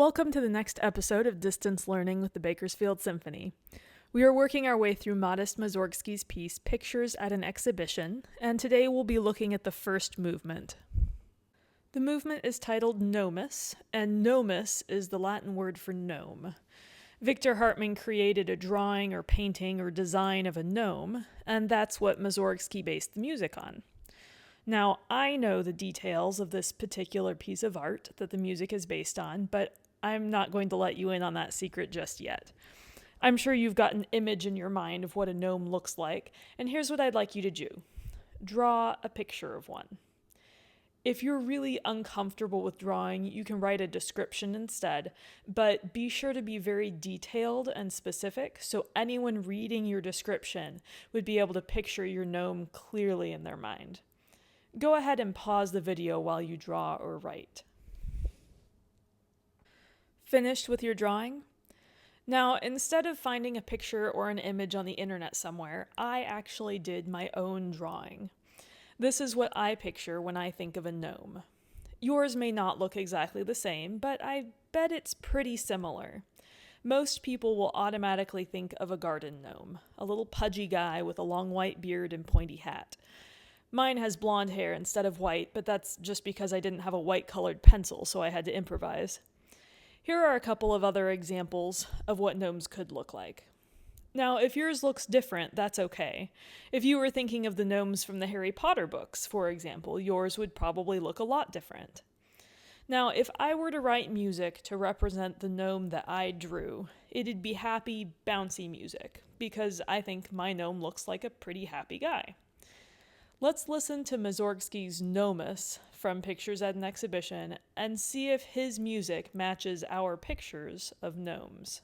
Welcome to the next episode of Distance Learning with the Bakersfield Symphony. We are working our way through Modest Mussorgsky's piece, Pictures at an Exhibition, and today we'll be looking at the first movement. The movement is titled Gnomus, and Gnomus is the Latin word for gnome. Victor Hartmann created a drawing or painting or design of a gnome, and that's what Mussorgsky based the music on. Now, I know the details of this particular piece of art that the music is based on, but I'm not going to let you in on that secret just yet. I'm sure you've got an image in your mind of what a gnome looks like, and here's what I'd like you to do. Draw a picture of one. If you're really uncomfortable with drawing, you can write a description instead, but be sure to be very detailed and specific so anyone reading your description would be able to picture your gnome clearly in their mind. Go ahead and pause the video while you draw or write. Finished with your drawing? Now, instead of finding a picture or an image on the internet somewhere, I actually did my own drawing. This is what I picture when I think of a gnome. Yours may not look exactly the same, but I bet it's pretty similar. Most people will automatically think of a garden gnome, a little pudgy guy with a long white beard and pointy hat. Mine has blonde hair instead of white, but that's just because I didn't have a white-colored pencil, so I had to improvise. Here are a couple of other examples of what gnomes could look like. Now, if yours looks different, that's okay. If you were thinking of the gnomes from the Harry Potter books, for example, yours would probably look a lot different. Now, if I were to write music to represent the gnome that I drew, it'd be happy, bouncy music, because I think my gnome looks like a pretty happy guy. Let's listen to Mussorgsky's Gnomus from Pictures at an Exhibition and see if his music matches our pictures of gnomes.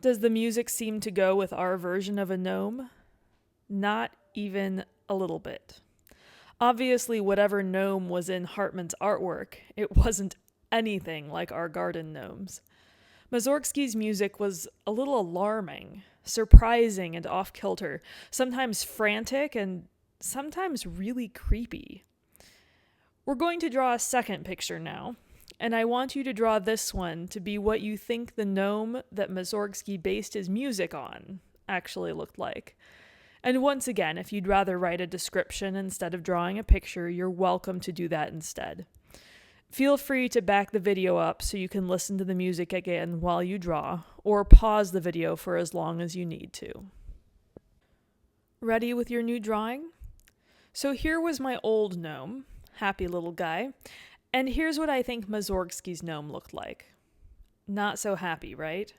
Does the music seem to go with our version of a gnome? Not even a little bit. Obviously, whatever gnome was in Hartmann's artwork, it wasn't anything like our garden gnomes. Mussorgsky's music was a little alarming, surprising and off-kilter, sometimes frantic and sometimes really creepy. We're going to draw a second picture now, and I want you to draw this one to be what you think the gnome that Mussorgsky based his music on actually looked like. And once again, if you'd rather write a description instead of drawing a picture, you're welcome to do that instead. Feel free to back the video up so you can listen to the music again while you draw, or pause the video for as long as you need to. Ready with your new drawing? So here was my old gnome. Happy little guy. And here's what I think Mazorgsky's gnome looked like. Not so happy, right?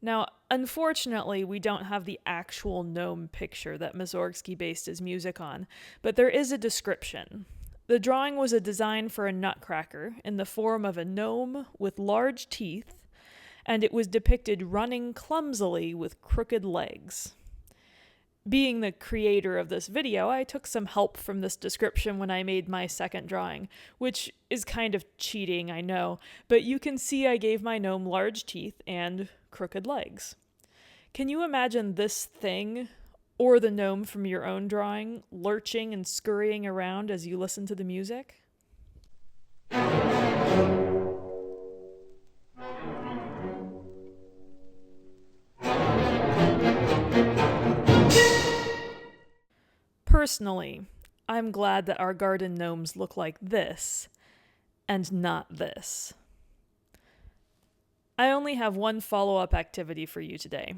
Now, unfortunately, we don't have the actual gnome picture that Mussorgsky based his music on, but there is a description. The drawing was a design for a nutcracker in the form of a gnome with large teeth, and it was depicted running clumsily with crooked legs. Being the creator of this video, I took some help from this description when I made my second drawing, which is kind of cheating, I know, but you can see I gave my gnome large teeth and crooked legs. Can you imagine this thing, or the gnome from your own drawing, lurching and scurrying around as you listen to the music? Personally, I'm glad that our garden gnomes look like this, and not this. I only have one follow-up activity for you today.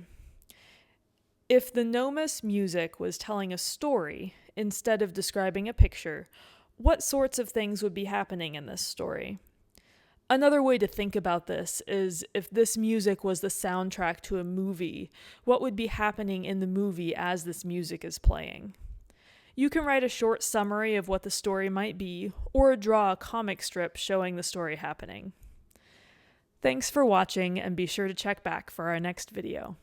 If the Gnomus music was telling a story instead of describing a picture, what sorts of things would be happening in this story? Another way to think about this is if this music was the soundtrack to a movie, what would be happening in the movie as this music is playing? You can write a short summary of what the story might be, or draw a comic strip showing the story happening. Thanks for watching, and be sure to check back for our next video.